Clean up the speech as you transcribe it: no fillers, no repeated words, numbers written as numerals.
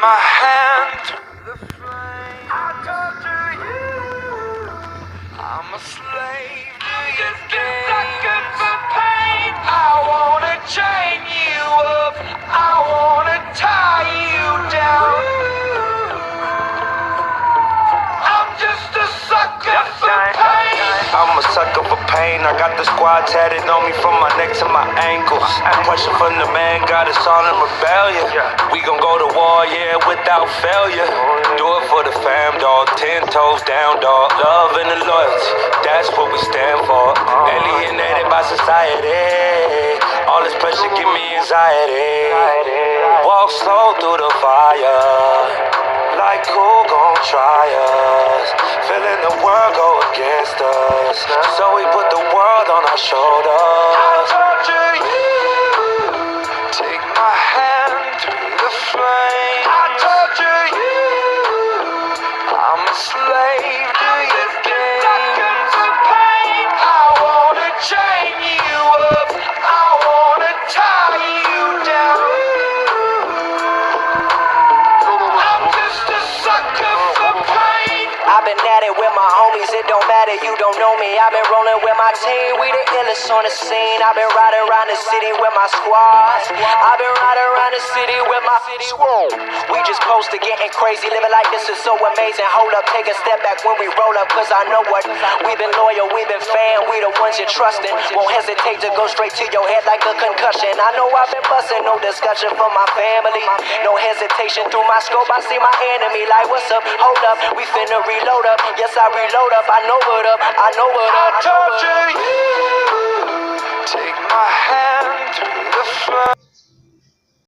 my hand to the flame. I torture you. I'm a slave to your game. Sucker for pain. I wanna chain you up. I wanna tie you down. I'm just a sucker for pain. I'm a sucker for pain. I got the squad tatted on me from my neck to my ankles. Pressure from the man got us all in rebellion. We gon' go to war, yeah, without failure. Do it for the fam, dog. 10 toes down, dog. Love and the loyalty, that's what we stand for. Alienated by society. All this pressure give me anxiety. Walk slow through the fire. Like who gon' try us? Feeling the world go against us. So we put the world on our shoulders. I torture you. Take my hand through the flame. I torture you. I'm a slave to your game. Sucker for pain. I wanna chain you up. I wanna tie you down. I've been at it with my homies, it don't matter, you don't know me. I've been rolling with my team, we the illest on the scene. I've been riding around the city with my squad. I've been riding around the city with my squad. We just close to getting crazy, living like this is so amazing. Hold up, take a step back when we roll up, cause I know what. We've been loyal, we've been fan, we the ones you're trusting. Won't hesitate to go straight to your head like a concussion. I know I've been busting, no discussion for my family. No hesitation through my scope, I see my enemy like what's up, hold up, we finna reload up. Yes, I reload up, I know what up, I know what up. I torture you.